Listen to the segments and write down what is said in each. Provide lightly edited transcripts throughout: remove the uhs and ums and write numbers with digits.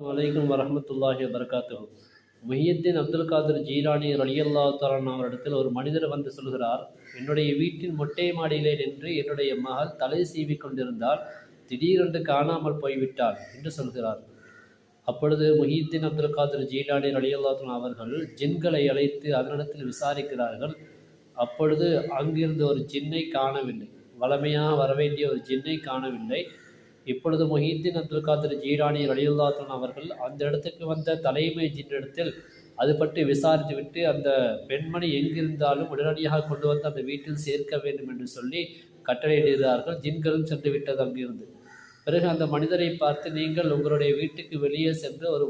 வலைக்கும் வரஹ்மத்துல்லாஹி வபரகாத்துஹு. முஹியுத்தீன் அப்துல் காதிர் ஜீலானி ரலியல்லாஹு தஆலா அவரிடத்தில் ஒரு மனிதர் வந்து சொல்கிறார், என்னுடைய வீட்டின் மொட்டை மாடியிலே நின்று என்னுடைய மகள் தலை சீவி கொண்டிருந்தால் திடீரென்று காணாமல் போய்விட்டாள் என்று சொல்கிறார். அப்பொழுது முஹியுத்தீன் அப்துல் காதிர் ஜீலானி ரலியல்லாஹு தஆலா அவர்கள் ஜின்களை அழைத்து அதனிடத்தில் விசாரிக்கிறார்கள். அப்பொழுது அங்கிருந்து ஒரு ஜின்னை காணவில்லை. வளமையாக வரவேண்டிய ஒரு ஜின்னை காணவில்லை. இப்பொழுது முஹியுத்தீன் அப்துல் காதிர் ஜீலானி ரலியல்லாஹு தஆலா அவர்கள் அந்த இடத்துக்கு வந்த தலைமை ஜின்னிடத்தில் அது பற்றி விசாரித்து விட்டு அந்த பெண்மணி எங்கிருந்தாலும் உடனடியாக கொண்டு வந்து அந்த வீட்டில் சேர்க்க வேண்டும் என்று சொல்லி கட்டளையிடுகிறார்கள். ஜின்களும் சென்று விட்டது அங்கிருந்து. பிறகு அந்த மனிதரை பார்த்து, நீங்கள் உங்களுடைய வீட்டுக்கு வெளியே சென்று ஒரு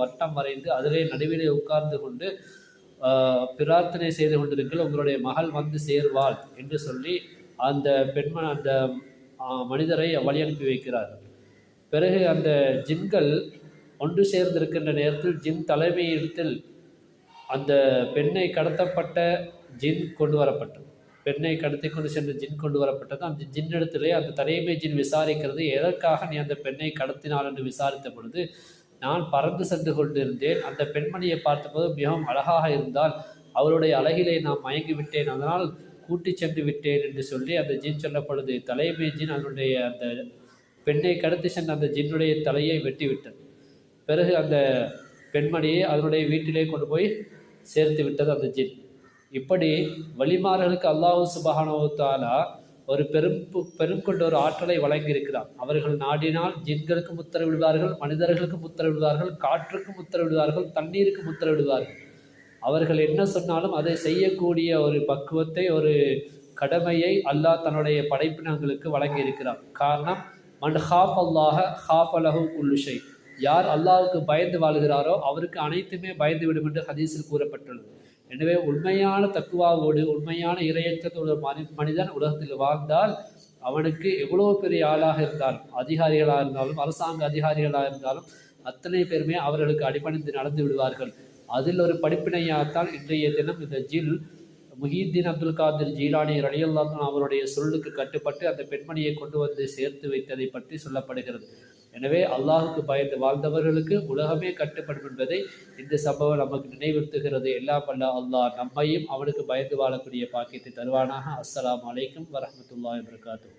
வட்டம் வரைந்து அதிலே நடுவிலே உட்கார்ந்து கொண்டு பிரார்த்தனை செய்து கொண்டிருங்கள், உங்களுடைய மகள் வந்து சேர்வாள் என்று சொல்லி அந்த அந்த மனிதரை வழி அனுப்பி வைக்கிறார்கள். பிறகு அந்த ஜின்கள் ஒன்று சேர்ந்திருக்கின்ற நேரத்தில் ஜின் தலைமையிடத்தில் அந்த பெண்ணை கடத்தப்பட்ட ஜின் கொண்டு வரப்பட்டது. பெண்ணை கடத்தி கொண்டு சென்ற ஜின் கொண்டு வரப்பட்டது. அந்த ஜின்னிடத்திலே அந்த தலைமை ஜின் விசாரிக்கிறது, எதற்காக நீ அந்த பெண்ணை கடத்தினாள் என்று விசாரித்த பொழுது, நான் பறந்து சென்று கொண்டிருந்தேன், அந்த பெண்மணியை பார்த்தபோது மிகவும் அழகாக இருந்தால் அவருடைய அழகிலே நான் மயங்கிவிட்டேன், அதனால் கூட்டி சென்று விட்டேன் என்று சொல்லி அந்த ஜின் சொல்லப்படுது. தலைமை ஜின் அதனுடைய அந்த பெண்ணை கடத்தி சென்ற அந்த ஜின்னுடைய தலையை வெட்டிவிட்டது. பிறகு அந்த பெண்மணியை அதனுடைய வீட்டிலே கொண்டு போய் சேர்த்து விட்டது அந்த ஜின். இப்படி வழிமார்களுக்கு அல்லாஹ் சுப்ஹானஹு வ தஆலா ஒரு பெரும் கொண்ட ஒரு ஆற்றலை வழங்கியிருக்கிறார். அவர்கள் நாடினால் ஜின்களுக்கும் உத்தரவிடுவார்கள், மனிதர்களுக்கும் உத்தரவிடுவார்கள், காற்றுக்கும் உத்தரவிடுவார்கள், தண்ணீருக்கும் உத்தரவிடுவார்கள். அவர்கள் என்ன சொன்னாலும் அதை செய்யக்கூடிய ஒரு பக்குவத்தை, ஒரு கடமையை அல்லாஹ் தன்னுடைய படைப்பினங்களுக்கு வழங்கி இருக்கிறார். காரணம், மன் ஹாஃப் அல்லாஹ ஹாஃப் லஹு குல்லு ஷை. யார் அல்லாஹ்வுக்கு பயந்து வாழ்கிறாரோ அவருக்கு அனைத்துமே பயந்து விடும் என்று ஹதீஸில் கூறப்பட்டுள்ளது. எனவே உண்மையான தக்குவாவோடு, உண்மையான இறையச்சத்தோடு மனிதன் உலகத்தில் வாழ்ந்தால் அவனுக்கு எவ்வளோ பெரிய ஆளாக இருந்தாலும், அதிகாரிகளாக இருந்தாலும், அரசாங்க அதிகாரிகளாக இருந்தாலும், அத்தனை பேருமே அவர்களுக்கு அடிபணிந்து நடந்து விடுவார்கள். அதில் ஒரு படிப்பினையாகத்தான் இன்றைய தினம் இந்த முஹியுத்தீன் அப்துல் காதிர் ஜீலானி ரலியல்லாஹு தஆலா அவருடைய சொல்லுக்கு கட்டுப்பட்டு அந்த பெண்மணியை கொண்டு வந்து சேர்த்து வைத்ததை பற்றி சொல்லப்படுகிறது. எனவே அல்லாஹுக்கு பயந்து வாழ்ந்தவர்களுக்கு உலகமே கட்டுப்படும் என்பதை இந்த சம்பவம் நமக்கு நினைவுறுத்துகிறது. எல்லாம் வல்ல அல்லாஹ் நம்மையும் அவனுக்கு பயந்து வாழக்கூடிய பாக்கியத்தை தருவானாக. அஸ்ஸலாமு அலைக்கும் வரஹ்மத்துல்லாஹி வபரகாத்துஹு.